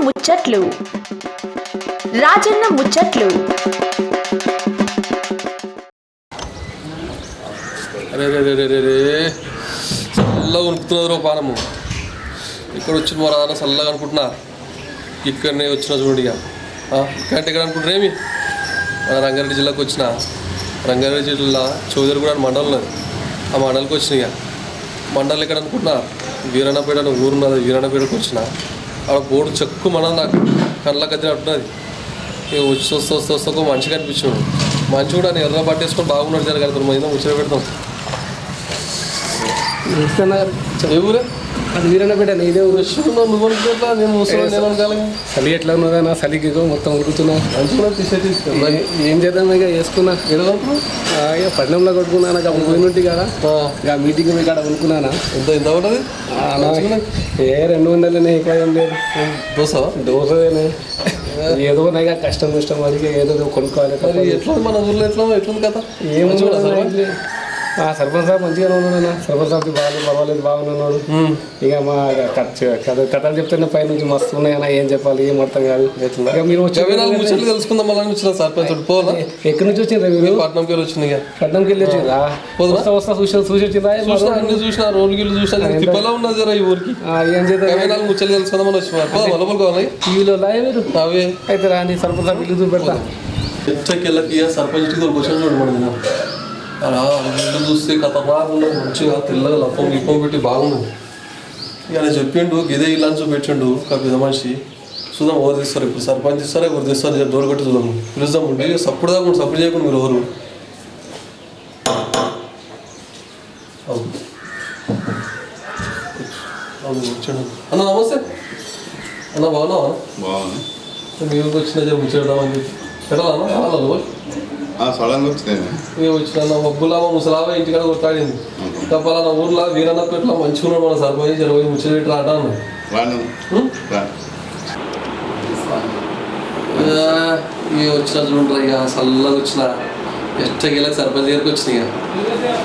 ముచ్చట్లు రాజన్న ముచ్చట్లు. అరే రే రే రే రే చల్లగా ఉనుకుతున్నది పానము. ఇక్కడ వచ్చిన మా రాన్న చల్లగా అనుకుంటున్నా. ఇక్కడనే వచ్చిన చూడిగా ఇక్కడంటే ఇక్కడ అనుకుంటారేమి. మన రంగారెడ్డి జిల్లాకు వచ్చిన. రంగారెడ్డి జిల్లా చౌదరిగూడ మండలం ఉన్నది. ఆ మండలికి వచ్చిన. మండలం ఎక్కడ అనుకుంటున్నా వీరన్నపేట అని ఊరున్నది. వీరన్నపేటకు వచ్చిన. అక్కడ బోర్డు చెక్కు మన నాకు కళ్ళకి అద్దినట్టున్నది. ఇక వచ్చి వస్తే ఒక మనిషి కనిపించాడు. మనిషి కూడా నేను ఎర్ర పట్టేసుకొని బాగున్నాడు. జరగలుగుతాం మీద ముచ్చట పెడతాం. ఏ ఊరే అది వీరన్నపేట. ఇదే నువ్వు అనుకుంటా నేను నేను అనుకోవాలి. చలి ఎట్లా ఉన్నదా? చలికి మొత్తం ఉడుకుతున్నా. మంచిగా తీసేది ఏం చేద్దాం ఇక వేసుకున్నా. ఇక పట్నంలో కొట్టుకున్నాను. అప్పుడు పోయినట్టు కదా ఇక మీటింగ్ పోయి కాడ కొనుక్కున్నానా. ఎంత ఉంటుంది? 200 ఎక్కువ ఏం లేదు. దోశనే ఏదో ఇక కష్టం వాడికి ఏదో కొనుక్కోవాలి. ఎట్లా మన ఊర్లో ఎట్లుంది కదా? ఏముంది సర్పంచ్ సాబ్ మంచిగానే ఉన్నాడు. సర్పంచ్ సాబ్కి పర్వాలేదు బాగున్నాడు. ఇక మా కథలు చెప్తేనే పై నుంచి మస్తు ఉన్నాయన్నా. ఏం చెప్పాలి ఏం అర్థం కాదు. ఇక మీరు ముచ్చట్లు తెలుసుకుందాం. మళ్ళీ వచ్చిన సర్పంచ్ పోదా? ఎక్కడి నుంచి వచ్చిందా మీరు? పట్నంకి వెళ్ళి వచ్చింది. పట్నంకి వెళ్ళి వచ్చిందా? వస్తా చూసి వచ్చిందా? అన్ని చూసిన రోడ్లు గిల్లు చూసినా తిప్పలా ఉన్నది జరా ఈ ఊరికి. ఏం చేద్దాం ముచ్చట్లు తెలుసుకుందామని వచ్చిన. టీవీలో మీరు అవే అయితే రాని సర్పంచ్ సాబ్ ఇల్లు చూపెడతా. ఎచ్చకెళ్ళకి సర్పంచ్ కూర్చొని చూడు మన అలా ఇల్లు చూస్తే కథ బాగున్నది. మంచిగా తెల్లగా లప్పం గిప్పం పెట్టి బాగున్నది. ఇక ఆయన చెప్పిండు ఇదే ఇల్లు అని చూపెట్టిండు. ఒక పెద్ద మనిషి చూద్దాం ఎవరు తీస్తారు. ఇప్పుడు సర్పంచ్ ఇస్తారా ఎవరు తీస్తారు? డోర్ కొట్టి చూద్దాం. పిలుద్దామండి. సప్పుడు దాకుండా సప్పుడు చేయకుండా మీరు ఎవరు వచ్చాడు. అన్న నమస్తే అన్న. బాగున్నావా? మీ ఊరికి వచ్చిన ముచ్చేద్దామని చెప్పి పెట్టాలన్నా వాళ్ళు వచ్చిన మబ్బులా ముసలావా ఇంటికాడ కొట్టాడింది. తప్పలా నా ఊర్లో వీరన్నపేటలో మంచిగా ఉన్నాడు మన సర్పంచ్. 20 ముచ్చలు పెట్టి రాటాను. ఇక వచ్చిన చూడరా. ఇక చల్లగా వచ్చిన ఎట్టగేళ్ళకి సర్పంచ్ దగ్గరికి వచ్చినాయి.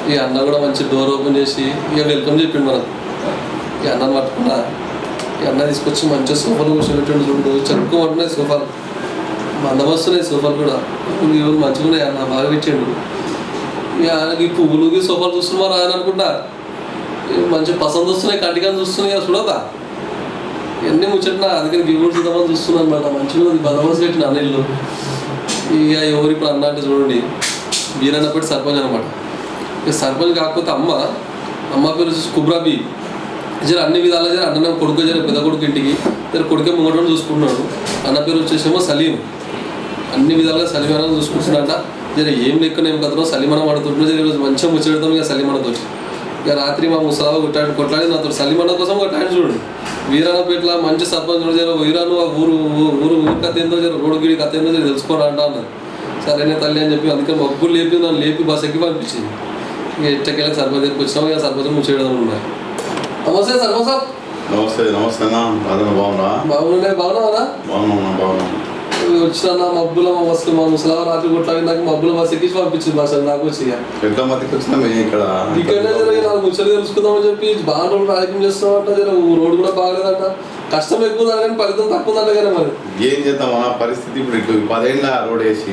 ఇక అన్న కూడా మంచి డోర్ ఓపెన్ చేసి ఇక వెల్కమ్ చెప్పిండు మనం. ఇక అన్నని పట్టుకున్నా. ఇక అన్న తీసుకొచ్చి మంచిగా సోఫాలు కూర్చోబెట్టిండు. చూడు చెక్కు పట్టున్నాయి సోఫాలు. మందమస్తున్నాయి సోఫాలు కూడా. ఇవన్నీ మంచిగా ఉన్నాయి. అన్న బాగా పెట్టాడు. ఇక ఆయనకి పువ్వులు సోఫాలు చూస్తున్నారు ఆయన అనుకుంటా. మంచి పసంद వస్తున్నాయి. కంటికాని చూస్తున్నాయి. చూడదా ఇవన్నీ ముచ్చట్నా. అందుకని గివ్వులు చూద్దామని చూస్తున్నాను అనమాట. మంచిగా బందోబస్తు పెట్టిన అన్న ఇల్లు. ఇక ఎవరు ఇప్పుడు అన్న అంటే చూడండి వీరన్నపేట సర్పంచ్ అనమాట. ఇక సర్పంచ్ కాకపోతే అమ్మ పేరు వచ్చేసి కుబ్రాబీ. జర అన్ని విధాలు జర అన్న కొడుకు జర పెద్ద కొడుకు ఇంటికి జర కొడుకే ముంగటోడు చూసుకుంటున్నాడు. అన్న పేరు వచ్చేసేమో సలీం. అన్ని విధాలుగా సలీమానం చూసుకుంటున్నాడ. జర ఏం లెక్కనేం కథనో సలీమానం ఆడుతుంటున్నా. జర ఈరోజు మంచిగా ముచ్చడతాం ఇక సలీమానతో. ఇక రాత్రి మా ముసలాగా కొట్లాడి నాతో సలీమాన కోసం కొట్లాడి చూడండి. వీరన్నపేటలో మంచి సర్పంచ్ జర వీరాను ఆ ఊరు కథ ఏందో జర రోడ్డు గిడి కథ ఏందో జర తెలుసుకోరా అంటా అన్నది. సరేనే తల్లి అని చెప్పి అందుకని మబ్బులు లేపి నన్ను లేపి బస్ ఎక్కి పంపించింది. ఇక ఎట్టకెళ్ళకి సర్పంచ్ దగ్గరికి వచ్చినాం. ఇక సర్పంచ్ ముచ్చేయడం ఉన్నాయి. నమస్తే సర్పంచ్ సాబ్. నమస్తే అన్న. బాగున్నావా? వచ్చిన మబ్బుల మా ముసలా రాత్రి కొట్లాడి నాకు మబ్బుల బస్ ఎక్కించి పంపించింది. బస్ నాకు వచ్చి ఇక్కడనే జరిగి 4 ముచ్చలు తెలుసుకుందామని చెప్పి బాగా రోజులు రాజకీయం చేస్తున్నామంట. జర రోడ్డు కూడా బాగలేదంట. కష్టం ఎక్కువ ఉందా కానీ ఫలితం తక్కువ ఉందంట కదా. మరి ఏం చేద్దాం మన పరిస్థితి. ఇప్పుడు ఇటు 10 ఏళ్ళ రోడ్ వేసి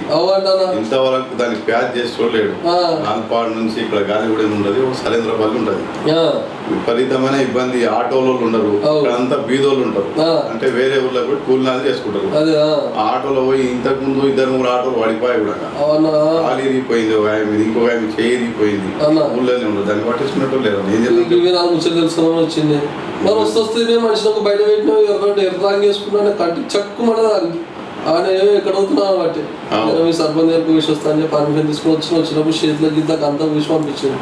ఇంతవరకు దాన్ని ప్యాచ్ చేసి చూడలేడు. నాలుపాడు నుంచి ఇక్కడ గాలిగూడెం ఉండదు, సరేంద్రపల్లి ఉంటది. విపరీతమైన ఇబ్బంది. ఆటోలు ఉండరు, అంతా బీదోళ్ళు ఉంటారు. అంటే వేరే ఊర్లో కూడా కూలినాలు చేసుకుంటారు. ఆటోలో పోయి ఇంతకు ముందు 2-3 ఆటోలు పడిపోయి కూడా కాలు ఇరిగిపోయింది. ఒక ఆయన మీద ఇంకొక ఆయన చేయి ఇరిగిపోయింది. ఊళ్ళోనే ఉండదు. దాన్ని పట్టించుకున్నట్టు లేదు. ఏం చేద్దాం ముచ్చలు తెలుసుకోవాలని వచ్చింది. మరి వస్తే మనిషిని బయట పెట్టినా ఎర్రాంగి వేసుకున్నా కంటి చక్కు మన దానికి ఆయన ఎక్కడ అవుతున్నావు బట్టి మీ సర్పంచ్ గారికి విషయం వస్తా అని చెప్పి పర్మిషన్ తీసుకుని వచ్చినప్పుడు చేతిలో గిద్దకు అంతా విషయం పంపించింది.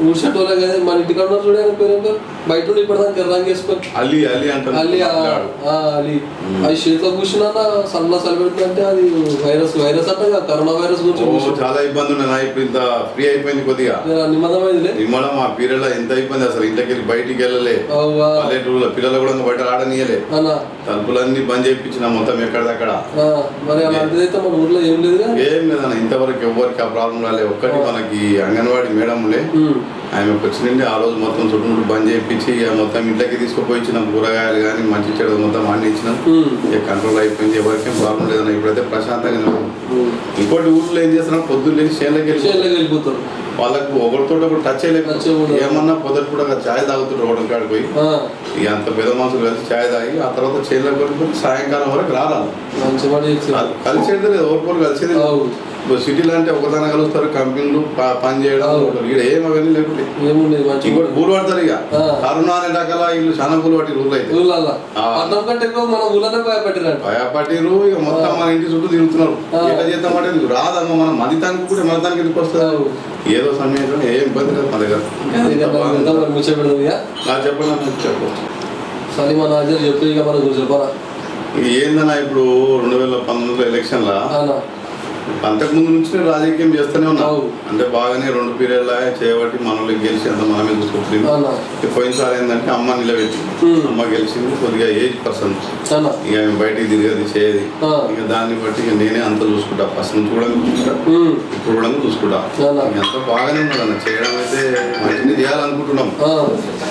ఊడ్చేటోళ్ళే కదా మన ఇంటికాడ చూడాలి పేరు బయట నుండి ఇప్పటిదానికి ఎర్రాంగి వేసుకొని అల్లి అది చేతిలో కూర్చున్నా సల్లా సలిపెడుతుందంటే అది వైరస్ అంటే కరోనా వైరస్ గురించి చాలా ఇబ్బంది ఉన్నాయి. ఇప్పుడు ఇంత ఫ్రీ అయిపోయింది కొద్దిగా నిమ్మదమైంది. నిమ్మడం ఆ పీరియడ్ లో ఎంత ఇబ్బంది. అసలు ఇంటికి బయటికి వెళ్ళలే. పల్లెటూరులో పిల్లలు కూడా బయట ఆడనీయలే. తలుపులన్నీ బంద్ చేయించిన మొత్తం ఎక్కడిదక్కడ. మరి అలాంటిదైతే మన ఊర్లో ఏం లేదు ఏం లేదన్న, ఇంతవరకు ఎవరికి ఆ ప్రాబ్లం రాలేదు. ఒక్కటి మనకి అంగన్వాడీ మేడంలే ఆమెకు వచ్చిందండి, ఆ రోజు మొత్తం చుట్టుముట్టు బంద్ చేయించి మొత్తం ఇంట్లోకి తీసుకుపోయి ఇచ్చినాం. కూరగాయలు కానీ మంచి చెడు మొత్తం అన్ని ఇచ్చినాం. ఇక కంట్రోల్ అయిపోయింది, ఎవరికేం ప్రాబ్లం లేదన్న. ఇప్పుడైతే ప్రశాంతంగా. ఇంకోటి ఊళ్ళో ఏం చేస్తున్నా, పొద్దున్న లేచి చేనులకి వెళ్ళిపోతారు. వాళ్ళకు ఒకరితో ఒకరు టచ్ చేయలేకపోతే ఏమన్నా పొద్దుట కూడా ఛాయ్ తాగుతుంటారు రోడ్డు కాడికి పోయి. ఇక అంత పెద్ద మనుషులు కలిసి ఛాయ్ తాగి ఆ తర్వాత చేనులకు వెళ్ళిపోయి సాయంకాలం వరకు రావాలి. కలిసేది లేదు, ఎవరికొరు కలిసేది లేదు. ఇప్పుడు సిటీలో అంటే ఒకదాన కలుస్తారు, కంపెనీలు పని చేయడం. ఇక్కడ ఏం అవన్నీ లేకుంటే ఇంకోటి పూలు పడతారు. ఇక కరోనా అనే రకాల ఇల్లు చాలా పూలు పట్టి ఊళ్ళో అయితే భయపట్టిరు. ఇక మొత్తం మన ఇంటి చుట్టూ తిరుగుతున్నారు. ఎట్లా చేద్దామంటే రాదమ్మ, మనం మదితానికి కూడా మదితానికి ఎందుకు వస్తారు. ఏదో సమయంలో ఏం ఇబ్బంది లేదు మా దగ్గర. చెప్పండి చెప్పు సలీమా నాజర్ చెప్పు. ఇక మనకు చెప్పరా ఏందన్నా, ఇప్పుడు 2019 ఎలక్షన్లా అంతకుముందు నుంచి నేను రాజకీయం చేస్తూనే ఉన్నాను. అంటే బాగానే 2 పీరియడ్ల చేయబట్టి మనల్ని గెలిచి అంత మనమే చూసుకుంటుంది. పోయినసారి ఏంటంటే అమ్మ నిలబెట్టి అమ్మ గెలిచింది. కొద్దిగా ఏజ్ పర్సన్, ఇక బయటికి తిరిగేది చేయది. ఇక దాన్ని బట్టి ఇక నేనే అంత చూసుకుంటా. ఫస్ట్ నుంచి కూడా చూసుకుంటా, ఇప్పుడు కూడా చూసుకుంటా. అంత బాగానే ఉన్నదన్న. చేయడం అయితే మంచిగా చేయాలనుకుంటున్నాం.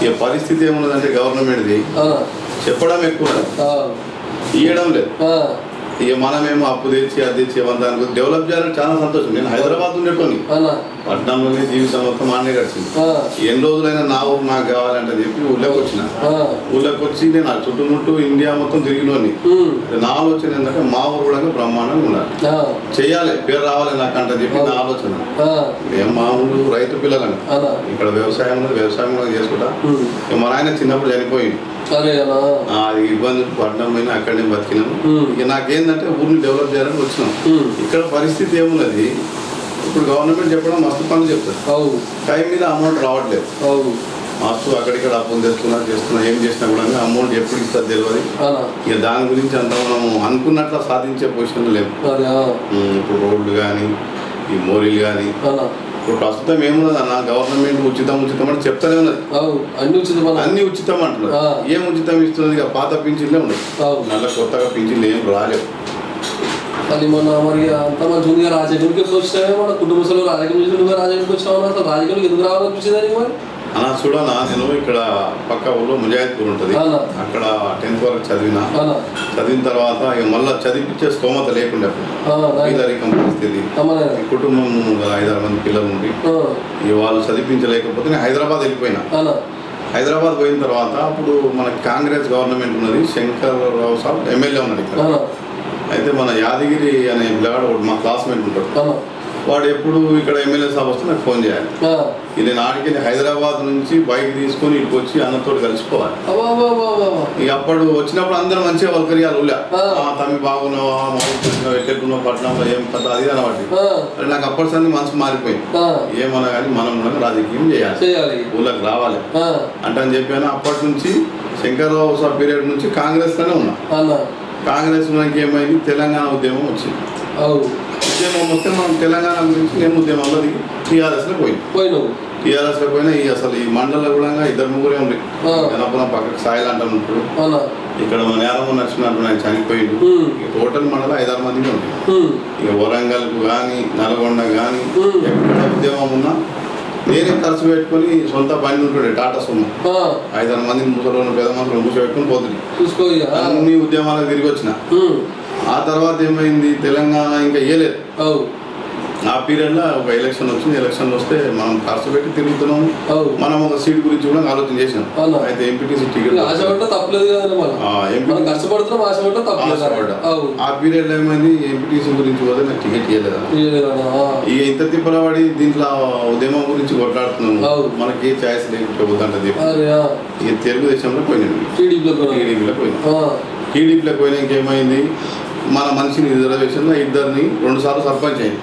ఇక పరిస్థితి ఏమున్నదంటే గవర్నమెంట్ది చెప్పడం ఎక్కువ, ఇవ్వడం లేదు. ఇక మనమేమో అప్పు తెచ్చి అది తెచ్చి దానికి డెవలప్ చేయాలని చాలా సంతోషం. నేను హైదరాబాద్ ఉండేటోని, పట్టణంలోనే జీవితం మొత్తం ఆనే గడిచింది. ఎన్ని రోజులైనా నా ఊరు నాకు కావాలంటే చెప్పి ఊళ్ళోకి వచ్చిన. ఊళ్ళోకి వచ్చి నేను ఆ చుట్టుముట్టు ఇండియా మొత్తం తిరిగినోని. నా ఆలోచన ఏంటంటే మా ఊరు కూడా బ్రహ్మాండంగా ఉండాలి, చెయ్యాలి, పేరు రావాలి నాకంట చెప్పి నా ఆలోచన. మేము మా ఊరు రైతు పిల్లలని, ఇక్కడ వ్యవసాయం కూడా చేసుకుంటా. మా ఆయన చిన్నప్పుడు చనిపోయింది, అది ఇబ్బంది పడడం పోయినా అక్కడనే బతికినాం. ఇక నాకేందంటే ఊరిని డెవలప్ చేయాలని వచ్చినాం. ఇక్కడ పరిస్థితి ఏమున్నది, ఇప్పుడు గవర్నమెంట్ చెప్పడం మస్తు పనులు చెప్తారు, టైం మీద అమౌంట్ రావట్లేదు. మస్తు అక్కడిక్కడ అప్పులు చేస్తున్నా ఏం చేసినా కూడా అమౌంట్ ఎప్పుడు ఇస్తుంది తెలియదు. ఇక దాని గురించి అంతా మనం అనుకున్నట్లు సాధించే పొజిషన్ లేవు. ఇప్పుడు రోడ్లు కానీ ఈ మోరీలు కానీ ఇప్పుడు ప్రస్తుతం ఏమున్నది అన్న, గవర్నమెంట్ ఉచితం అని చెప్తానే ఉన్నది. అన్ని ఉచితం అంటున్నారు. ఏం ఉచితం ఇస్తున్నది? ఇక పాత పింఛన్లే ఉన్నాయి, మళ్ళీ కొత్తగా పింఛన్లు ఏం రాలేవు. అది మొన్న మరి అంత మంచి ఉంది. రాజకీయానికి ఎప్పుడు వచ్చినామే, మన కుటుంబ సభ్యులు రాజకీయానికి వచ్చినావు. అసలు రాజకీయాలకు ఎందుకు రావాలనిపించిందని మరి అలా చూడనా, నేను ఇక్కడ పక్క ఊళ్ళో ముజాహిద్పూర్ ఉంటుంది, అక్కడ 10th వరకు చదివిన తర్వాత ఇక మళ్ళీ చదివించే స్తోమత లేకుండా పేదరికం పరిస్థితి, కుటుంబం 5-6 మంది పిల్లలు ఉండి ఇక వాళ్ళు చదివించలేకపోతే నేను హైదరాబాద్ వెళ్ళిపోయినా. హైదరాబాద్ పోయిన తర్వాత అప్పుడు మనకి కాంగ్రెస్ గవర్నమెంట్ ఉన్నది, శంకర్రావు సాబ్ ఎమ్మెల్యే ఉన్నది ఇక్కడ. అయితే మన యాదగిరి అనే పిల్లగాడు మా క్లాస్మేట్ ఉంటాడు, వాడు ఎప్పుడు ఇక్కడ ఎమ్మెల్యే సాబ్ వస్తే నాకు ఫోన్ చేయాలి. నేను ఆడికి హైదరాబాద్ నుంచి బైక్ తీసుకొని ఇక్కడికి వచ్చి అన్నతో కలిసిపోవాలి. ఇక అప్పుడు వచ్చినప్పుడు అందరూ మంచిగా వల్కరియాలి. ఊళ్ళో తమ్మి బాగున్నావా, ఎక్కడున్నావు, పట్టణంలో ఏం కథ అది అనబట్టి నాకు అప్పటిసరి మనసు మారిపోయింది. ఏమన్నా కానీ మనం కూడా రాజకీయం చేయాలి, ఊళ్ళకి రావాలి అంటే అని చెప్పాను. అప్పటి నుంచి శంకర్రావు సాబ్ పీరియడ్ నుంచి కాంగ్రెస్లోనే ఉన్నా. కాంగ్రెస్ మనకి ఏమైంది, తెలంగాణ ఉద్యమం వచ్చింది. ఉద్యమం వస్తే మనం తెలంగాణ గురించి నేను ఉద్యమంలో దిగి టీఆర్ఎస్లో టీఆర్ఎస్లో పోయినా ఈ అసలు ఈ మండలంలో కూడా 2-3 ఉంది. జనపురం పక్కకు సాయిల్ అంటాను ఉంటాడు, ఇక్కడ మన నేరమ్మ నచ్చినట్టు ఆయన చనిపోయిండు. టోటల్ మండలం 5-6 మంది ఉంటాయి. ఇక వరంగల్కు కానీ నల్గొండ కానీ ఎక్కడ ఉద్యమం ఉన్నా నేనే ఖర్చు పెట్టుకొని సొంత బండి ఉంటుండే టాటా సుమో, 5-6 మంది ముసలు పెద్ద మనుషులు కూర్చోబెట్టుకుని పోతుంది. అన్ని ఉద్యమాలకు తిరిగి వచ్చిన. ఆ తర్వాత ఏమైంది, తెలంగాణ ఇంకా ఇయ్యలేదు. ఆ పీరియడ్లో ఒక ఎలక్షన్ వచ్చింది. ఎలక్షన్ వస్తే మనం ఖర్చు పెట్టి తిరుగుతున్నాము, మనం ఒక సీట్ గురించి కూడా ఆలోచన చేసినాం. అయితే ఎంపీటీసీ టికెట్ ఆ పీరియడ్లో ఏమైంది, ఎంపీటీసీ గురించి పోతే నాకు టికెట్ ఇవ్వలేదు. ఇక ఇంత తిప్పలవాడి దీంట్లో ఉద్యమం గురించి కొట్లాడుతున్నాము, మనకి ఏ ఛాయిస్ లేకపోతుంటే ఇక తెలుగుదేశంలో పోయినాడు, టీడీపీలో పోయినాక ఏమైంది, మన మనిషిని రిజర్వేషన్లో 2 సార్లు సర్పంచ్ అయింది.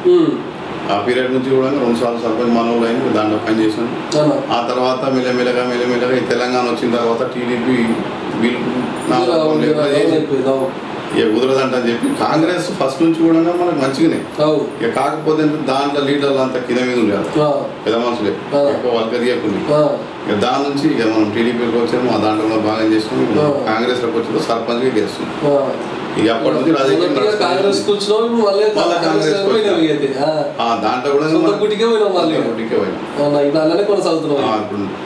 ఆ పీరియడ్ నుంచి కూడా 2 సార్లు సర్పంచ్ మనోళ్ళు అయింది, దాంట్లో పనిచేసాను. ఆ తర్వాత మెల్లమెల్లగా ఈ తెలంగాణ వచ్చిన తర్వాత టీడీపీ ఇక కుదరదంట అని చెప్పి కాంగ్రెస్ ఫస్ట్ నుంచి కూడా మనకు మంచిగానే. ఇక కాకపోతే దాంట్లో లీడర్లు అంతా కింద మీద ఉండేది, పెద్ద మనుషులే ఎక్కువ వాళ్ళకి తీయకుండా. ఇక దాని నుంచి ఇక మనం టీడీపీకి వచ్చాము, ఆ దాంట్లో బాగా చేసినాం. కాంగ్రెస్లోకి వచ్చిన సర్పంచ్గా గెలుస్తున్నాం. ఇక అప్పటి నుంచి రాజకీయం దాంట్లో కూడా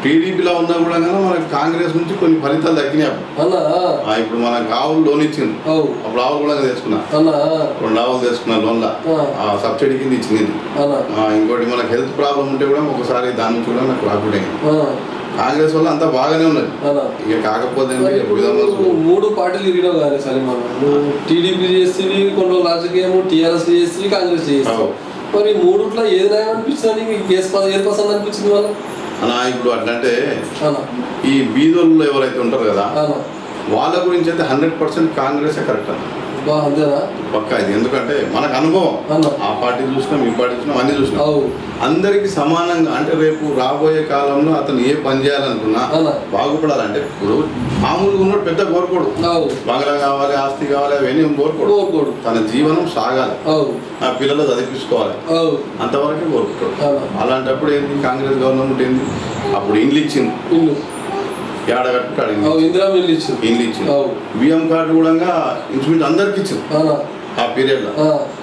టీడీపీలో ఉన్నా కూడా మనకి కాంగ్రెస్ నుంచి కొన్ని ఫలితాలు తగ్గినాయి. ఇప్పుడు మనకు ఆవులు లోన్ ఇచ్చింది, అప్పుడు ఆవులు కూడా తెచ్చుకున్నా, 2 ఆవులు తెచ్చుకున్నా లోన్లా, సబ్సిడీ కింద ఇచ్చింది. ఇంకోటి మనకు హెల్త్ ప్రాబ్లం ఉంటే కూడా ఒకసారి దాని నుంచి కూడా నాకు రాకుండా కాంగ్రెస్ వల్ల అంతా బాగానే ఉన్నది. ఇక కాకపోతే 3 పార్టీలు తిరిగినావు కానీ సరే మనం టీడీపీ చేస్తుంది, కొన్ని రోజులు రాజకీయము, టీఆర్ఎస్ చేస్తుంది, కాంగ్రెస్ చేస్తుంది. మరి 3 ఏది న్యాయం అనిపిస్తుంది, ఏది పసంद అనిపించింది వాళ్ళ అన్నా? ఇప్పుడు అట్లంటే ఈ బీదోళ్ళు ఎవరైతే ఉంటారు కదా వాళ్ళ గురించి అయితే 100% కాంగ్రెస్ కరెక్ట్ అన్న, పక్కా. ఇది ఎందుకంటే మనకు అనుభవం, ఆ పార్టీ చూసినాం, ఈ పార్టీ చూసినాం, అన్ని చూసినాం. అందరికి సమానంగా అంటే రేపు రాబోయే కాలంలో అతను ఏ పని చేయాలనుకున్నా బాగుపడాలంటే ఇప్పుడు మామూలుగా ఉన్నాడు పెద్ద కోరుకోడు, బంగ్లా కావాలి, ఆస్తి కావాలి, అవన్నీ కోరుకోడు. తన జీవనం సాగాలి, ఆ పిల్లలు చదివించుకోవాలి, అంతవరకే కోరుకుంటాడు. అలాంటప్పుడు ఏంటి కాంగ్రెస్ గవర్నమెంట్ ఏంటి అప్పుడు ఇండ్లు ఇచ్చింది, ఏడగట్టుకుంటాడు, ఇండ్లు ఇచ్చింది. బియ్యం కార్డు కూడా ఇంచుమించు అందరికి ఇచ్చింది. ఆ పీరియడ్లో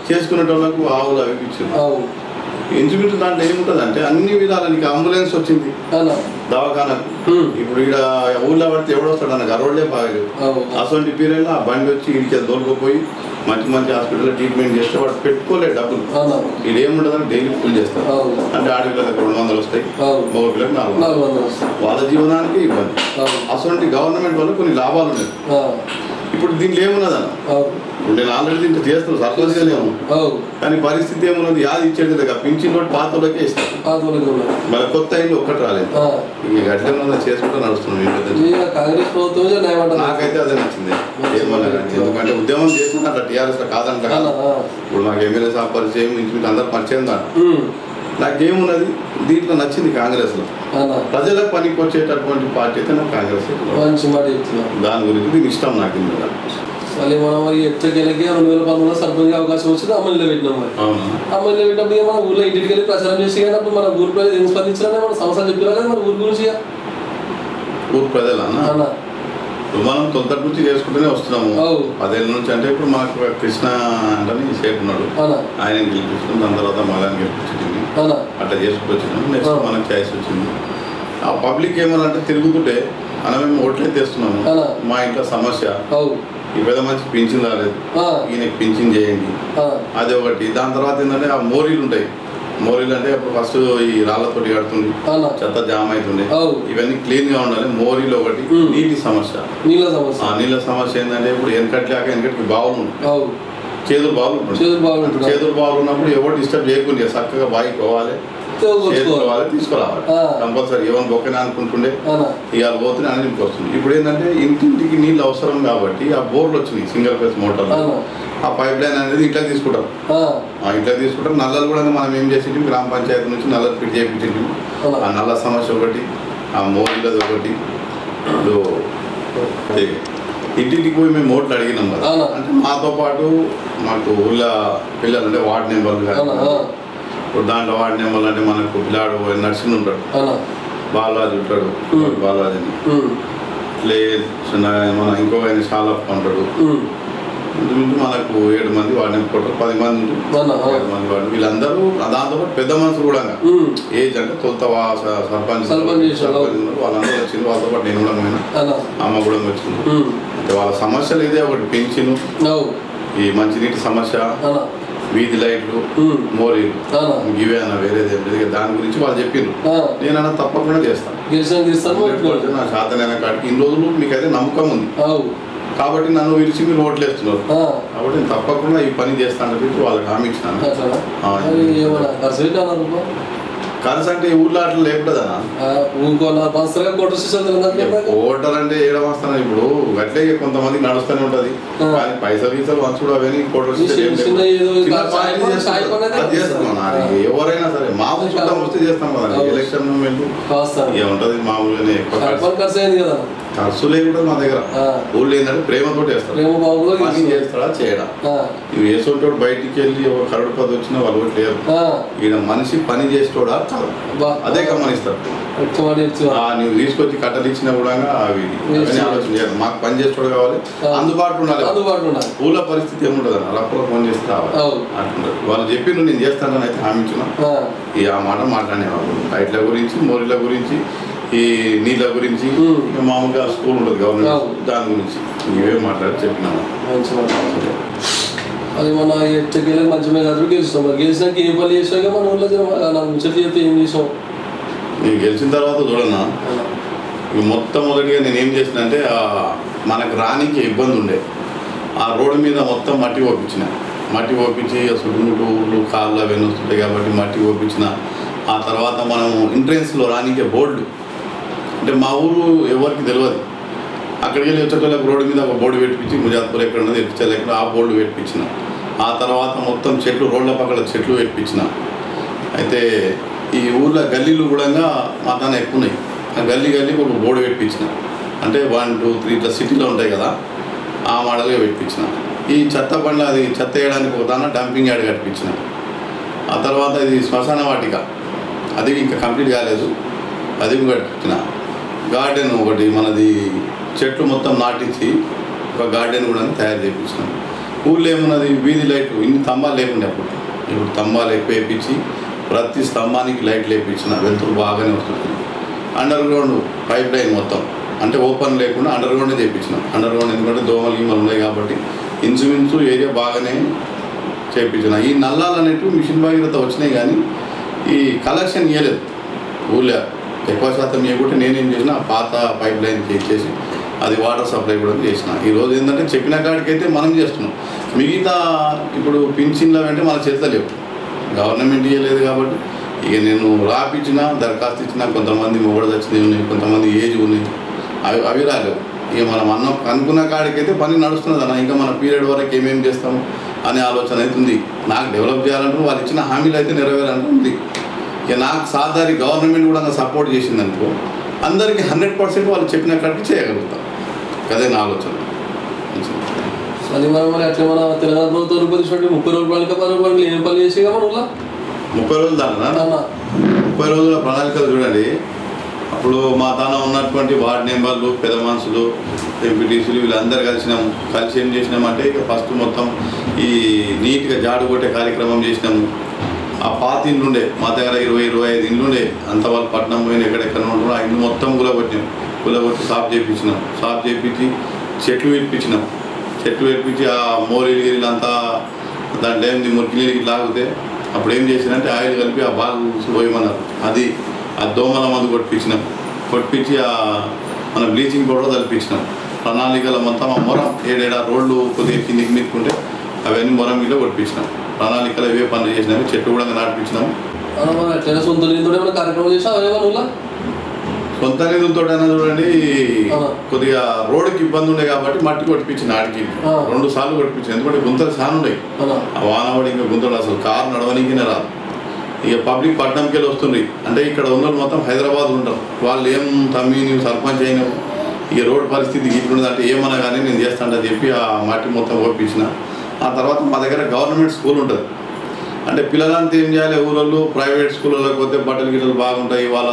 చేసుకునేటోళ్ళకు ఆవులు అవి ఇచ్చింది. ఇంచుమించు దాంట్లో ఏముంటుంది అంటే అన్ని విధాలు నీకు అంబులెన్స్ వచ్చింది దవాఖానకు. ఇప్పుడు ఇక్కడ ఊళ్ళో పడితే ఎవడొస్తాడు అన్న రోడ్లే బాగలేవు. అటువంటి పీరియడ్లో ఆ బండి వచ్చి ఇడికి దొరికిపోయి మంచి మంచి హాస్పిటల్లో ట్రీట్మెంట్ చేస్తే వాడు పెట్టుకోలేదు డబ్బులు. ఇది ఏముంటుందని డైలీ ఫుల్ చేస్తారు. అంటే ఆడపిల్లలకు 200 వస్తాయి, మగ పిల్లలకు 400. వాళ్ళ జీవనానికి ఇబ్బంది. అటువంటి గవర్నమెంట్ వల్ల కొన్ని లాభాలు ఉన్నాయి. ఇప్పుడు దీంట్లో ఏమున్నదన్న, ఇప్పుడు నేను ఆల్రెడీ దీంట్లో చేస్తాను, సర్పంచ్గా లేము, కానీ పరిస్థితి ఏమున్నది, యాది ఇచ్చేది కదా, పింఛన్ కూడా పాత వాళ్ళకే ఇస్తాను, మరి కొత్త ఇల్లు ఒక్కటి రాలేదు. ఇక అట్లా చేసుకుంటూ నడుస్తున్నాం. కాంగ్రెస్ ప్రభుత్వం నాకైతే అదే నచ్చింది. ఏమన్నా ఎందుకంటే ఉద్యమం చేస్తున్నా అట్లా టీఆర్ఎస్లో కాదంట. ఇప్పుడు నాకు ఎమ్మెల్యే సార్ పరిచయం, ఇంచుమించు అందరు పరిచయం దాన్ని. నాకేమున్నది దీంట్లో నచ్చింది కాంగ్రెస్లో, ప్రజలకు పనికి వచ్చేటటువంటి పార్టీ అయితే నాకు కాంగ్రెస్. దాని గురించి దీని ఇష్టం నాకు. మళ్ళీ మనం మరి ఎట్టకెళ్ళకి 2013 సర్పంచ్ అవకాశం వచ్చింది, అమలులో పెట్టినాం. మరి అమలులో పెట్టినప్పుడు మన ఊళ్ళో ఇంటికి వెళ్ళి ప్రచారం చేసి కానీ అప్పుడు మన ఊరు ప్రజలు ఏం స్పందించాలని మన సమస్యలు చెప్పారా కదా మన ఊరు గురించి. ఊరు ప్రజలన్నా మనం తొందర నుంచి చేసుకుంటూనే వస్తున్నాము 10 ఏళ్ళ నుంచి. అంటే ఇప్పుడు మాకు కృష్ణ అంటే సేపు ఉన్నాడు, ఆయన గెలిపిస్తున్నాం, దాని తర్వాత మళ్ళీ గెలిపించింది, అట్లా చేసుకొచ్చినాము. నెక్స్ట్ మనకు చాయిస్ వచ్చింది. ఆ పబ్లిక్ ఏమన్నా తిరుగుతుంటే అలా మేము ఓట్లే తెస్తున్నాము, మా ఇంట్లో సమస్య, ఈ పెద్ద మంచి పింఛన్ రాలేదు, ఈయనకి పింఛన్ చేయండి, అది ఒకటి. దాని తర్వాత ఏంటంటే ఆ మోరీలు ఉంటాయి, మోరీలు అంటే అప్పుడు ఫస్ట్ ఈ రాళ్లతోటి కడుతుంది, చెత్త జామ్ అవుతుంది, ఇవన్నీ క్లీన్ గా ఉండాలి. మోరీలు ఒకటి. నీటి సమస్య, నీళ్ళ సమస్య ఏంటంటే ఇప్పుడు వెనకటికి బావులు ఉంటాయి, చేదులు బావులు ఉంటాయి. చేదులు బావులు ఉన్నప్పుడు ఎవరు డిస్టర్బ్ చేయకుండా చక్కగా బాయికి పోవాలి, చేసుకోవాలి, తీసుకురావాలి కంపల్సరీ. ఎవరిని బొక్కనే అనుకుంటుండే ఇవాళ పోతేనే అనేది వస్తుంది. ఇప్పుడు ఏంటంటే ఇంటింటికి నీళ్ళు అవసరం కాబట్టి ఆ బోర్లు వచ్చినాయి, సింగిల్ ఫేస్ మోటార్లు. ఆ పైప్ లైన్ అనేది ఇంట్లో తీసుకుంటారు, ఇంట్లో తీసుకుంటారు. నల్లలు కూడా మనం ఏం చేసేది గ్రామ పంచాయతీ నుంచి నల్లలు ఫిట్ చేయించేది. ఆ నల్ల సమస్య ఒకటి, ఆ మోరీలది ఒకటి. ఇప్పుడు ఇంటింటికి పోయి మేము ఓట్లు అడిగినాం కదా, అంటే మాతో పాటు మాకు ఊళ్ళో పిల్లలు అంటే వార్డు మెంబర్లు కానీ, ఇప్పుడు దాంట్లో వార్డు మెంబర్లు అంటే మనకు పిల్లాడు నర్సింగ్ ఉంటాడు, బాలరాజు ఉంటాడు, బాలరాజు అని లేదు మన ఇంకో ఆయన చాలా ఉంటాడు. మనకు 7 మంది వార్డు మెంబర్, 10 మంది ఉంటుంది, 7 మంది వార్డు. వీళ్ళందరూ దాంతోపాటు పెద్ద మనుషులు కూడా ఏజ్ అంటే తొలుత సర్పంచ్ వాళ్ళందరూ వచ్చింది. వాళ్ళతో పాటు నేను కూడా పోయినా, అమ్మ కూడా వచ్చింది. అంటే వాళ్ళ సమస్యలు ఇదే ఒకటి, పెన్షన్, ఈ మంచినీటి సమస్య, వీధి లైట్లు, మోరీలు, ఇవే అన్న వేరేది ఏం లేదు. దాని గురించి వాళ్ళు చెప్పిండ్రు, నేనన్నా తప్పకుండా చేస్తాను. నా శాతనైన కాడికి ఇన్ని రోజులు మీకైతే నమ్మకం ఉంది కాబట్టి నన్ను పిలిచి మీరు ఓట్లు వేస్తున్నారు కాబట్టి నేను తప్పకుండా ఈ పని చేస్తానని చెప్పి వాళ్ళకి హామీ ఇచ్చినాను. ఖర్చు అంటే ఊర్లో అట్లా లేకుంటుందన్నా, ఓటర్ అంటే ఏడ వస్తాను. ఇప్పుడు అట్లే కొంతమంది నడుస్తూనే ఉంటది, కానీ పైసలు గీసలు వంచుడు అవన్నీ కోటర్ ఎవరైనా సరే మామూలు చుట్టం వస్తే చేస్తాం కదా. ఎలక్షన్ ఏముంటది మామూలుగానే ఎక్కువ ఖర్చు లేకుండా మా దగ్గర ఊళ్ళో ఏంటంటే ప్రేమతో వేస్తారు. ప్రేమ బాబులో పని చేస్తాడా చేయడా, నువ్వు వేసేటోడు బయటికి వెళ్ళి ఒక కరుడు పది వచ్చినా వాళ్ళు కూడా లేరు. ఈయన మనిషి పని చేసేటోడా కాదు, అదే గమనిస్తారు. నువ్వు తీసుకొచ్చి కట్టలు ఇచ్చినా కూడా అవి ఆలోచన చేయాలి. మాకు పని చేసేటోడు కావాలి, అందుబాటులో ఉండాలి. ఊళ్ళో పరిస్థితి ఏముంటుంది అన్న, రప్పలో ఫోన్ చేస్తే రావాలి అంటుంటారు. వాళ్ళు చెప్పి నేను చేస్తానని అయితే హామీ ఇచ్చిన ఈ ఆ మాట మాట్లాడేవాళ్ళు. లైట్ల గురించి, మోరీల గురించి, ఈ నీళ్ళ గురించి, మామూలుగా స్కూల్ ఉంటుంది గవర్నమెంట్, దాని గురించి ఇవే మాట్లాడి చెప్పినాము. అది మన ఎట్టకేళ్ళకి మంచి కాదు గెలుస్తాం. మరి గెలిచినాక ఏం పని చేసాక మన ఊళ్ళో నాకు ముచ్చట చెప్తే ఏం చేసాం. నేను గెలిచిన తర్వాత చూడన్నా, మొట్టమొదటిగా నేను ఏం చేసిన అంటే మనకు రానికి ఇబ్బంది ఉండే ఆ రోడ్డు మీద మొత్తం మట్టి ఓపించి సుడుముడు కాళ్ళు అవన్నీ వస్తుంటాయి కాబట్టి మట్టి ఓపించిన. ఆ తర్వాత మనము ఎంట్రెన్స్లో రానికే బోర్డు, అంటే మా ఊరు ఎవరికి తెలియదు, అక్కడికి వెళ్ళి వచ్చేటోళ్ళకి రోడ్డు మీద ఒక బోర్డు పెట్టించి ముజాద్పూర్ ఎక్కడ ఉన్నది ఎక్కడ ఆ బోర్డు పెట్టించిన. ఆ తర్వాత మొత్తం చెట్లు, రోడ్ల పక్కల చెట్లు పెట్టించిన. అయితే ఈ ఊళ్ళో గల్లీలు కూడా మా తాను ఎక్కువ ఉన్నాయి. ఆ గల్లీకి ఒక బోర్డు పెట్టించిన, అంటే 1, 2, 3 ఇట్లా సిటీలో ఉంటాయి కదా, ఆ మోడల్గా పెట్టించిన. ఈ చెత్త బండ్లు అది చెత్త వేయడానికి ఒక దాన్ని డంపింగ్ యార్డ్ కట్టించిన. ఆ తర్వాత ఇది శ్మశాన వాటిక, అది ఇంకా కంప్లీట్ కాలేదు, అది కట్టించిన. గార్డెన్ ఒకటి మనది చెట్లు మొత్తం నాటించి ఒక గార్డెన్ కూడా తయారు చేయించినాం. ఊళ్ళో ఏమున్నది, వీధి లైట్లు ఇన్ని స్తంభాలు లేకుండా ఇప్పుడు స్తంభాలు ఎక్కువ వేయించి ప్రతి స్తంభానికి లైట్లు వేయించిన, వెలుతురు బాగానే వస్తుంది. అండర్ గ్రౌండ్ పైప్ లైన్ మొత్తం, అంటే ఓపెన్ లేకుండా అండర్ గ్రౌండే చేయించిన. అండర్ గ్రౌండ్ ఎందుకంటే దోమలు గీమలు ఉన్నాయి కాబట్టి ఇంచుమించు ఏరియా బాగానే చేయించిన. ఈ నల్లాలు అనేటివి మిషన్ భాగీరథ వచ్చినాయి కానీ ఈ కలెక్షన్ ఇవ్వలేదు ఊళ్ళో, ఎక్కువ శాతం ఇవ్వకుంటే నేనేం చేసిన పాత పైప్ లైన్కి ఇచ్చేసి అది వాటర్ సప్లై కూడా చేసిన. ఈరోజు ఏంటంటే చెప్పిన కాడికైతే మనం చేస్తున్నాం. మిగతా ఇప్పుడు పింఛన్లు అంటే మన చేతిలో లేవు, గవర్నమెంట్ ఇవ్వలేదు కాబట్టి ఇక నేను రాపిచ్చిన దరఖాస్తు ఇచ్చిన. కొంతమంది మొగడ వచ్చినవి ఉన్నాయి, కొంతమంది ఏజ్ ఉన్నాయి, అవి రాలేవు. ఇక మనం అనుకున్న కాడికైతే పని నడుస్తున్నది అన్న. ఇంకా మన పీరియడ్ వరకు ఏమేమి చేస్తాము అనే ఆలోచన అయితే ఉంది. నాకు డెవలప్ చేయాలంటే వాళ్ళు ఇచ్చిన హామీలు అయితే నెరవేరాలంటే ఉంది. ఇక నాకు సాధారణ గవర్నమెంట్ కూడా సపోర్ట్ చేసింది అనుకో, అందరికీ 100% వాళ్ళు చెప్పిన కాడికి చేయగలుగుతాం. అదే నా ఆలోచన. అది మరి అట్లా మన తెలంగాణ ప్రభుత్వం రూపాయలు 30 రోజుల ప్రణాళిక 10 రోజులు ఏం పని చేసేగా మన ఊళ్ళో 30 రోజులు దానా 30 రోజుల ప్రణాళికలు చూడండి. అప్పుడు మా తాన ఉన్నటువంటి వార్డు మెంబర్లు, పెద్ద మనుషులు, ఎంపీటీసీలు వీళ్ళందరూ కలిసి ఏం చేసినామంటే ఇక ఫస్ట్ మొత్తం ఈ నీట్గా జాడు కొట్టే కార్యక్రమం చేసినాము. ఆ పాత ఇండ్లు ఉండే మా దగ్గర 20-25 ఇండ్లు ఉండే, అంత వాళ్ళు పట్టణం పోయిన ఎక్కడెక్కడ ఉంటున్నారో ఆ ఇండ్లు మొత్తం కూలగొట్టి సాఫ్ చేయించి చెట్లు పెట్టించి ఆ మోరీలు అంతా దాంట్లో ఏంది మురికి నీళ్ళకి లాగితే అప్పుడు ఏం చేసినంటే ఆయిల్ కలిపి ఆ బాగు పోయమన్నారు. అది ఆ దోమల మందు కొట్టించి మన బ్లీచింగ్ పౌడర్ తలిపించినాం. ప్రణాళికల మొత్తం ఆ మొరం 7 రోడ్లు కొద్దిగా కిందికి మీదుకుంటే అవన్నీ మొరం మీద కొట్టించినాం. ప్రణాళికలు ఇవే పనులు చేసినాము, చెట్టు కూడా నాటిపించినాము. సొంత నిధులతో కార్యక్రమం చేసినా సొంత నిధులతోటైనా చూడండి. కొద్దిగా రోడ్డుకి ఇబ్బంది ఉండే కాబట్టి మట్టి కొట్టించిన ఆడికి 2 సార్లు కొట్టించాను. ఎందుకంటే గుంతలు చాలా ఉన్నాయి, ఆ వానవాడి ఇంకా గుంతలు అసలు కారు నడవనీకినే రాదు. ఇక పబ్లిక్ పట్టణంకి వెళ్ళి వస్తుంది, అంటే ఇక్కడ ఉన్న మొత్తం హైదరాబాద్ ఉంటారు. వాళ్ళు ఏం తమ్మి నువ్వు సర్పంచ్ అయినావు, ఇక రోడ్డు పరిస్థితి ఇట్లుండదు అంటే ఏమన్నా కానీ నేను చేస్తానని చెప్పి ఆ మట్టి మొత్తం ఓపించిన. ఆ తర్వాత మా దగ్గర గవర్నమెంట్ స్కూల్ ఉంటుంది, అంటే పిల్లలంతా ఏం చేయాలి, ఊళ్ళో ప్రైవేట్ స్కూళ్ళలోకి పోతే బట్టలు గిట్టలు బాగుంటాయి, వాళ్ళ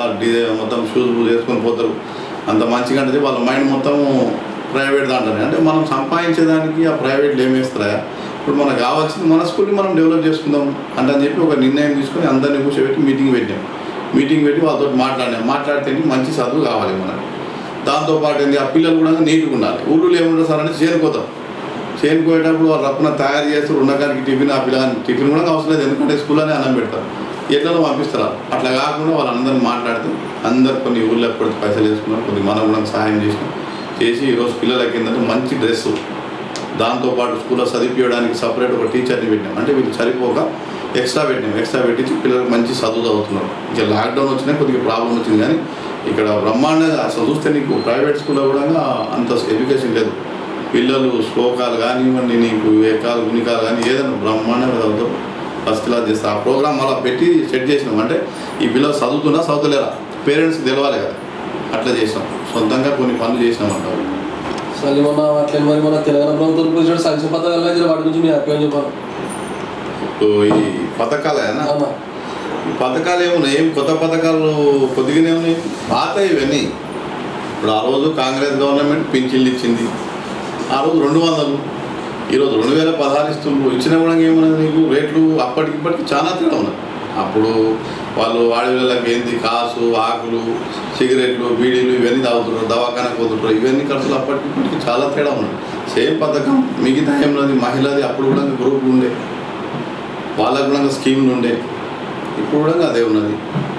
మొత్తం షూస్ వేసుకొని పోతారు, అంత మంచిగా ఉంటుంది. వాళ్ళ మైండ్ మొత్తం ప్రైవేట్ దాంట్లోనే. అంటే మనం సంపాదించేదానికి ఆ ప్రైవేట్లు ఏమి వేస్తారా, ఇప్పుడు మనకు కావాల్సింది మన స్కూల్ని మనం డెవలప్ చేసుకుందాం అంటే అని చెప్పి ఒక నిర్ణయం తీసుకొని అందరినీ కూర్చోబెట్టి మీటింగ్ పెట్టి వాళ్ళతో మాట్లాడితే మంచి చదువు కావాలి మనకు. దాంతోపాటు ఏంటి, ఆ పిల్లలు కూడా నీట్గా ఉండాలి. ఊళ్ళో ఏముంటారు సార్ అంటే చేనుకోయేటప్పుడు వాళ్ళు రప్పున తయారు చేస్తారు ఉన్నకానికి టిఫిన్, ఆ పిల్లగానికి టిఫిన్ కూడా అవసరం లేదు, ఎందుకంటే స్కూల్లోనే అన్నం పెడతారు, ఎట్లలో పంపిస్తారు. అట్లా కాకుండా వాళ్ళందరినీ మాట్లాడితే అందరు కొన్ని ఊళ్ళో ఎప్పుడు పైసలు వేసుకున్నారు, కొద్దిగా మనం కూడా సహాయం చేసి ఈరోజు పిల్లలకి ఏంటంటే మంచి డ్రెస్సు, దాంతోపాటు స్కూల్లో చదివించడానికి సపరేట్ ఒక టీచర్ని పెట్టినాం. అంటే వీళ్ళు సరిపోక ఎక్స్ట్రా పెట్టించి పిల్లలకు మంచి చదువు చదువుతున్నారు. ఇక లాక్డౌన్ వచ్చినా కొద్దిగా ప్రాబ్లం వచ్చింది, కానీ ఇక్కడ బ్రహ్మాండంగా అసలు చూస్తే నీకు ప్రైవేట్ స్కూల్లో కూడా అంత ఎడ్యుకేషన్ లేదు. పిల్లలు శ్లోకాలు కానివ్వండి, నీకు ఏకాలు గుణికాలు కానీ ఏదైనా బ్రహ్మాండంగా చదువుతారు, ఫస్ట్ క్లాస్ చేస్తారు. ఆ ప్రోగ్రామ్ అలా పెట్టి సెట్ చేసినాం. అంటే ఈ పిల్లలు చదువుతులేరా పేరెంట్స్కి తెలవాలి కదా, అట్లా చేసాం, సొంతంగా కొన్ని పనులు చేసినాం అంటారు. సరే మొన్న అట్లా మరి మన తెలంగాణ ప్రభుత్వం గురించి సంక్షేమ పథకాలు అయితే వాటి గురించి మీ అభిప్రాయం చెప్పాను. ఈ పథకాలేనా, ఈ పథకాలు ఏమున్నాయి, ఏం కొత్త పథకాలు కొద్దిగానే ఉన్నాయి, పాత ఇవన్నీ. ఇప్పుడు ఆ రోజు కాంగ్రెస్ గవర్నమెంట్ పింఛన్లు ఇచ్చింది, ఆ రోజు 200, ఈరోజు 2016 ఇస్తున్నారు. ఇచ్చిన కూడా ఏమన్నది నీకు రేట్లు అప్పటికి ఇప్పటికి చాలా తేడా ఉన్నది. అప్పుడు వాళ్ళు ఆడపిల్లలకి ఏంది కాసు, ఆకులు, సిగరెట్లు, బీడీలు ఇవన్నీ తాగుతున్నారు, దవాఖానకు పోతుంటారు, ఇవన్నీ ఖర్చులు అప్పటికి ఇప్పటికి చాలా తేడా ఉన్నది. సేమ్ పథకం మిగతా ఏమన్నది మహిళది, అప్పుడు కూడా గ్రూపులు ఉండే, వాళ్ళకు కూడా స్కీమ్లు ఉండే, ఇప్పుడు కూడా అదే ఉన్నది.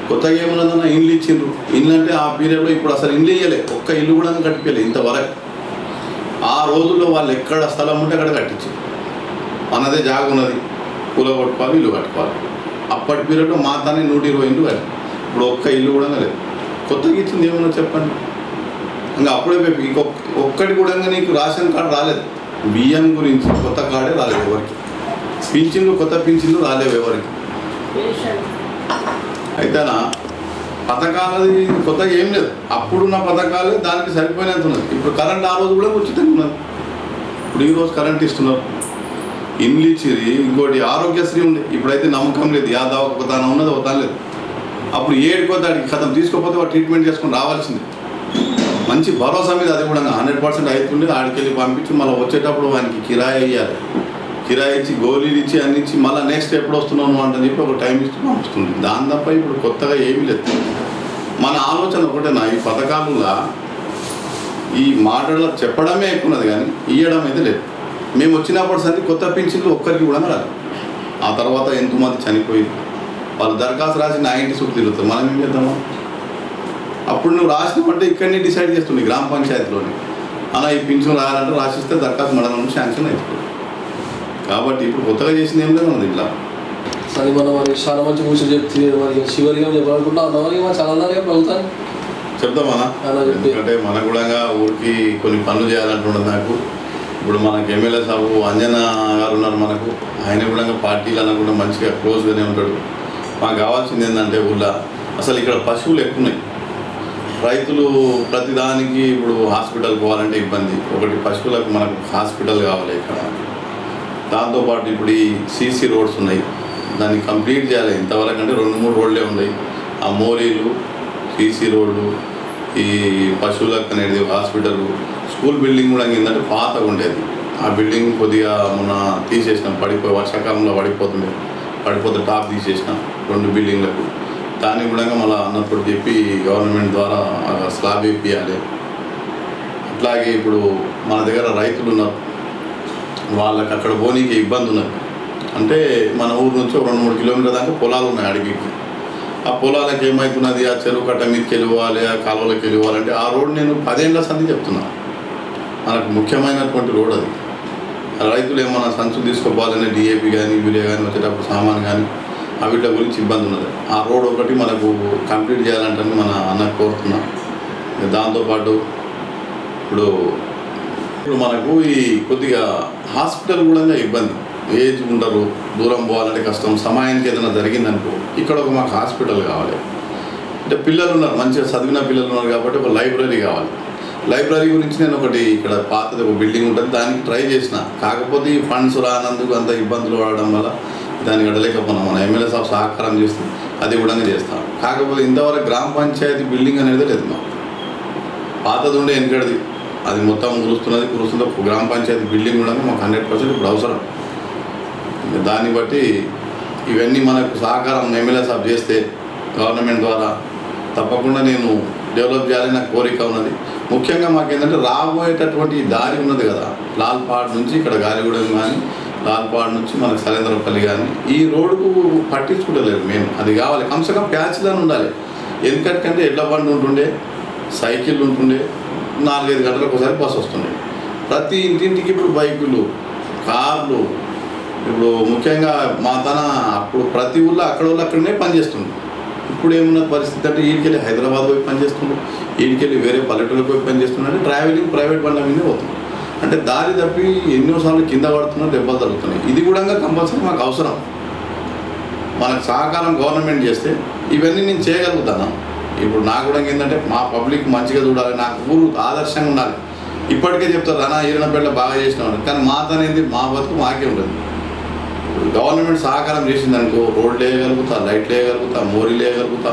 కొత్తగా ఏమున్నదన్న ఇండ్లు ఇచ్చిండ్రు. ఇండ్లు అంటే ఆ పీరియడ్లో ఇప్పుడు అసలు ఇండ్లు ఇవ్వలే, ఒక్క ఇల్లు కూడా కట్టిపోయలే ఇంతవరకు. ఆ రోజుల్లో వాళ్ళు ఎక్కడ స్థలం ఉంటే అక్కడ కట్టించారు. మనదే జాగ ఉన్నది, పూల కొట్టుకోవాలి, ఇల్లు కట్టుకోవాలి. అప్పటి పీరియడ్లో మా తానే 120 ఇండ్లు కట్టి, ఇప్పుడు ఒక్క ఇల్లు కూడా లేదు. కొత్తగా ఇచ్చింది ఏమన్నా చెప్పండి. ఇంకా అప్పుడే ఒక్కటి కూడా నీకు రేషన్ కార్డు రాలేదు, బియ్యం గురించి కొత్త కార్డే రాలేదు ఎవరికి, పింఛన్లు కొత్త పింఛన్లు రాలేవు ఎవరికి. అయితేనా పథకాలది కొత్తగా ఏం లేదు, అప్పుడున్న పథకాలు దానికి సరిపోయినంత ఉన్నది. ఇప్పుడు కరెంట్ ఆ రోజు కూడా ఉచితంగా ఉన్నది, ఇప్పుడు ఈరోజు కరెంట్ ఇస్తున్నారు, ఇండ్లు ఇచ్చిరి. ఇంకోటి ఆరోగ్యశ్రీ ఉంది, ఇప్పుడైతే నమ్మకం లేదు, యాదవ్ ఒక తాను ఉన్నది ఒక తాను లేదు. అప్పుడు ఏడుకోతాడికి కథం తీసుకోకపోతే వాడు ట్రీట్మెంట్ చేసుకొని రావాల్సింది. మంచి భరోసా మీద అది కూడా 100% అవుతుండే. ఆడికెళ్ళి పంపించి మళ్ళీ వచ్చేటప్పుడు వానికి కిరాయి వేయాలి, కిరాయి ఇచ్చి గోళీలు ఇచ్చి అన్ని ఇచ్చి మళ్ళీ నెక్స్ట్ ఎప్పుడు వస్తున్నావు అని చెప్పి ఒక టైం ఇచ్చి పంపిస్తుంది. దాని తప్ప ఇప్పుడు కొత్తగా ఏమీ లేదు. మన ఆలోచన ఒకటేనా, ఈ పథకాలలో ఈ మాటల్లో చెప్పడమే ఎక్కున్నది కానీ ఇవ్వడం అయితే లేదు. మేము వచ్చినప్పుడు సరే కొత్త పింఛన్లు ఒక్కరికి కూడా రాదు. ఆ తర్వాత ఎంతమంది చనిపోయింది, వాళ్ళు దరఖాస్తు రాసి 90 చుట్టూ తిరుగుతారు, మనం ఏం చేద్దామా. అప్పుడు నువ్వు రాసినప్పుడు ఇక్కడనే డిసైడ్ చేస్తుంది గ్రామ పంచాయతీలోని, అలా ఈ పింఛన్ రాయాలంటే రాసిస్తే దరఖాస్తు మండలం నుంచి శాంక్షన్ అవుతుంది. కాబట్టి ఇప్పుడు కొత్తగా చేసింది ఏం లేదు ఇట్లా. సరే మనం మరి చాలా మంచి కూర్చొని చెప్తే మరి చివరిగా చెప్పాలనుకుంటా అన్న మరి మా చాలా ప్రభుత్వాన్ని చెప్తామన్నా. ఎందుకంటే మన కూడా ఊరికి కొన్ని పనులు చేయాలంటుండదు నాకు. ఇప్పుడు మనకు ఎమ్మెల్యే సాబు అంజన గారు ఉన్నారు మనకు, ఆయన కూడా పార్టీలు కూడా మంచిగా క్లోజ్గానే ఉంటాడు. మాకు కావాల్సింది ఏంటంటే ఊళ్ళో అసలు ఇక్కడ పశువులు ఎక్కువ ఉన్నాయి. రైతులు ప్రతిదానికి ఇప్పుడు హాస్పిటల్ పోవాలంటే ఇబ్బంది. ఒకటి పశువులకు మనకు హాస్పిటల్ కావాలి ఇక్కడ. దాంతోపాటు ఇప్పుడు ఈ సీసీ రోడ్స్ ఉన్నాయి, దాన్ని కంప్లీట్ చేయాలి. ఇంతవరకు అంటే 2-3 రోడ్లే ఉన్నాయి. ఆ మోరీలు, సీసీ రోడ్లు, ఈ పశువులకు అనేది హాస్పిటల్, స్కూల్ బిల్డింగ్ కూడా ఏంటంటే పాతగా ఉండేది. ఆ బిల్డింగ్ కొద్దిగా మొన్న తీసేసినాం, వర్షాకాలంలో పడిపోతే టాప్ తీసేసినాం 2 బిల్డింగ్లకు. దాన్ని కూడా మళ్ళీ అన్నప్పుడు చెప్పి గవర్నమెంట్ ద్వారా స్లాబ్ వేపియాలి. అట్లాగే ఇప్పుడు మన దగ్గర రైతులు ఉన్నారు, వాళ్ళకి అక్కడ పోనీకి ఇబ్బంది ఉన్నది. అంటే మన ఊరు నుంచి 2-3 కిలోమీటర్ల దాకా పొలాలు ఉన్నాయి అడిగికి. ఆ పొలాలకు ఏమవుతున్నది, ఆ చెరువు కట్ట మీదకి వెళ్ళిపోవాలి, ఆ కాలువలకు వెళ్ళిపోవాలంటే ఆ రోడ్ నేను 10 ఏళ్ళ సంది చెప్తున్నా, మనకు ముఖ్యమైనటువంటి రోడ్ అది. రైతులు ఏమన్నా సంచులు తీసుకోవాలనే డిఏపి కానీ యూరియా కానీ వచ్చేటప్పుడు సామాన్ కానీ వీటి గురించి ఇబ్బంది ఉన్నది. ఆ రోడ్ ఒకటి మనకు కంప్లీట్ చేయాలంటే మన అన్నకు కోరుతున్నా. దాంతోపాటు ఇప్పుడు మనకు ఈ కొద్దిగా హాస్పిటల్ కూడా ఇబ్బంది, ఏజ్ ఉండరు, దూరం పోవాలంటే కష్టం. సమయానికి ఏదైనా జరిగిందనుకో ఇక్కడ ఒక మాకు హాస్పిటల్ కావాలి. అంటే పిల్లలు ఉన్నారు, మంచిగా చదివిన పిల్లలు ఉన్నారు కాబట్టి ఒక లైబ్రరీ కావాలి. లైబ్రరీ గురించి నేను ఒకటి ఇక్కడ పాతది ఒక బిల్డింగ్ ఉంటుంది, దానికి ట్రై చేసిన. కాకపోతే ఈ ఫండ్స్ రానందుకు అంత ఇబ్బందులు పడడం వల్ల దాన్ని గడలేకపోయినా. మన ఎమ్మెల్యే సాబ్ సహకారం చేస్తే అది కూడా చేస్తాం. కాకపోతే ఇంతవరకు గ్రామ పంచాయతీ బిల్డింగ్ అనేది లేదు మాకు. పాతది ఉండే వెనకడిది, అది మొత్తం కురుస్తుందో గ్రామ పంచాయతీ బిల్డింగ్ కూడా మాకు 100% ఇప్పుడు అవసరం. దాన్ని బట్టి ఇవన్నీ మనకు సహకారం ఎమ్మెల్యే సాబ్ చేస్తే గవర్నమెంట్ ద్వారా తప్పకుండా నేను డెవలప్ చేయాలని నాకు కోరిక ఉన్నది. ముఖ్యంగా మాకేంటంటే రాబోయేటటువంటి దారి ఉన్నది కదా, లాల్పాడ్ నుంచి ఇక్కడ గాలిగూడెం కానీ లాల్పాడ్ నుంచి మనకు సరేంద్రపల్లి కానీ ఈ రోడ్డుకు పట్టించుకుంటలేదు మేము. అది కావాలి, కమ్సకం ప్యాచ్లను ఉండాలి. ఎందుకంటే ఎడ్ల బండి ఉంటుండే, సైకిల్ ఉంటుండే, 4-5 గంటలకు ఒకసారి బస్సు వస్తుండే. ప్రతి ఇంటింటికి ఇప్పుడు బైకులు, కార్లు. ఇప్పుడు ముఖ్యంగా మా అప్పుడు ప్రతి ఊళ్ళో అక్కడనే పనిచేస్తుండే. ఇప్పుడు ఏమున్న పరిస్థితి అంటే ఈడికెళ్ళి హైదరాబాద్ పోయి పనిచేస్తుండ్రు, ఈడికెళ్ళి వేరే పల్లెటూరుకి పోయి పనిచేస్తున్నారు. అంటే ట్రావెలింగ్ ప్రైవేట్ బండ్ల మీదే పోతుంది. అంటే దారి తప్పి ఎన్నోసార్లు కింద పడుతున్నారు, దెబ్బలు జరుగుతున్నాయి. ఇది కూడా కంపల్సరీ మాకు అవసరం. మనకు సహకారం గవర్నమెంట్ చేస్తే ఇవన్నీ నేను చేయగలుగుతాను. ఇప్పుడు నాకు కూడా ఏంటంటే మా పబ్లిక్ మంచిగా చూడాలి, నాకు ఊరు ఆదర్శంగా ఉండాలి. ఇప్పటికే చెప్తారు అన్న ఈరినపేట బాగా చేసినామని, కానీ మాతనేది మా బతుకు మాకే ఉంటుంది. గవర్నమెంట్ సహకారం చేసింది అనుకో, రోడ్లు వేయగలుగుతా, లైట్లు వేయగలుగుతా, మోరీలు వేయగలుగుతా.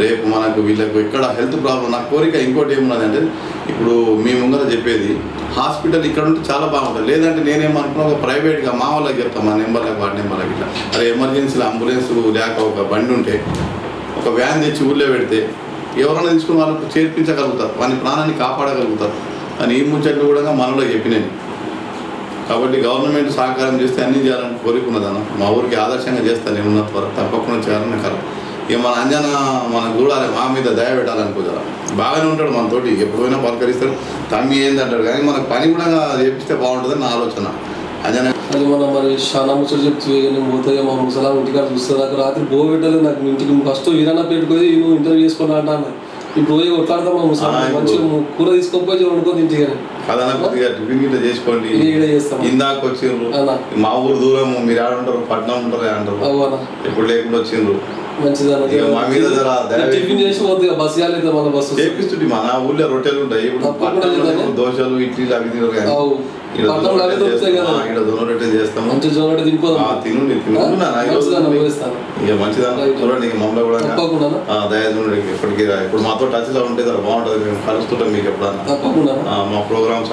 రేపు మనకు వీళ్ళకు ఎక్కడ హెల్త్ ప్రాబ్లం, నా కోరిక ఇంకోటి ఏమున్నది అంటే, ఇప్పుడు మీ ముందర చెప్పేది హాస్పిటల్ ఇక్కడ ఉంటే చాలా బాగుంటుంది. లేదంటే నేనేమనుకున్నా ఒక ప్రైవేట్గా మా వాళ్ళకి చెప్తాను, మా నెంబర్లకు వాడి నెంబర్లకు ఇట్లా అరే ఎమర్జెన్సీలో అంబులెన్స్ లేక ఒక బండి ఉంటే ఒక వ్యాన్ తెచ్చి ఊళ్ళో పెడితే ఎవరైనా తీసుకుని వాళ్ళకు చేర్పించగలుగుతారు, వాని ప్రాణాన్ని కాపాడగలుగుతారు అని ఈ ముచ్చట్లు కూడా మనలో చెప్పినాను. కాబట్టి గవర్నమెంట్ సహకారం చేస్తే అన్నీ చేయాలని కోరుకున్నదన్న. మా ఊరికి ఆదర్శంగా చేస్తాను నేను ఉన్నంత వరకు, తప్పకుండా చేయాలని కలం. ఇక మన అంజన మనం చూడాలి, మా మీద దయ పెట్టాలనుకుంటారా. బాగానే ఉంటాడు మనతోటి, ఎప్పుడైనా పలకరిస్తాడు, తమ్మి ఏంది అంటాడు. కానీ మనకు పని కూడా చేపిస్తే బాగుంటుందని నా ఆలోచన. అంజన అది మనం మరి చాలా ముచ్చట చెప్తే నేను పోతే మా ముసలా ఇంటికాడ చూస్తే నాకు రాత్రి బో పెట్టలేదు. నాకు ఇంటికి ఫస్ట్ వీరన్న పెట్టుకొని నువ్వు ఇంటర్వ్యూ చేసుకున్నా అంటాను. ఇప్పుడు పోయి కొట్లాడతాం మా ముసలా, మంచిగా కూర తీసుకోకపోయి వండుకొని ఇంటికి అదన కొద్దిగా టిఫిన్ గిట్లా చేసుకోండి. ఇందాక వచ్చిండ్రు, మా ఊరు దూరం, మీరు ఆడ ఉంటారు, పట్నం ఉంటారు అంటారు, ఎప్పుడు లేకుండా వచ్చిండ్రు. మా మీద చేపిస్తుంది. మన ఊళ్ళో రొట్టెలు ఉంటాయి, ఇప్పుడు దోశలు ఇడ్లీలు అవి తినరు. కానీ ఇక్కడ జొన్న రొట్టెలు చేస్తాము, తిను ఇక మంచిదా చూడండి. ఇక మమ్మల్ని కూడా దయాజుడు ఎప్పటికీ ఇప్పుడు మాతో టచ్లో ఉంటే బాగుంటుంది. మేము కలుస్తుంటాం మీకు ఎప్పుడన్నా మా ప్రోగ్రామ్స్.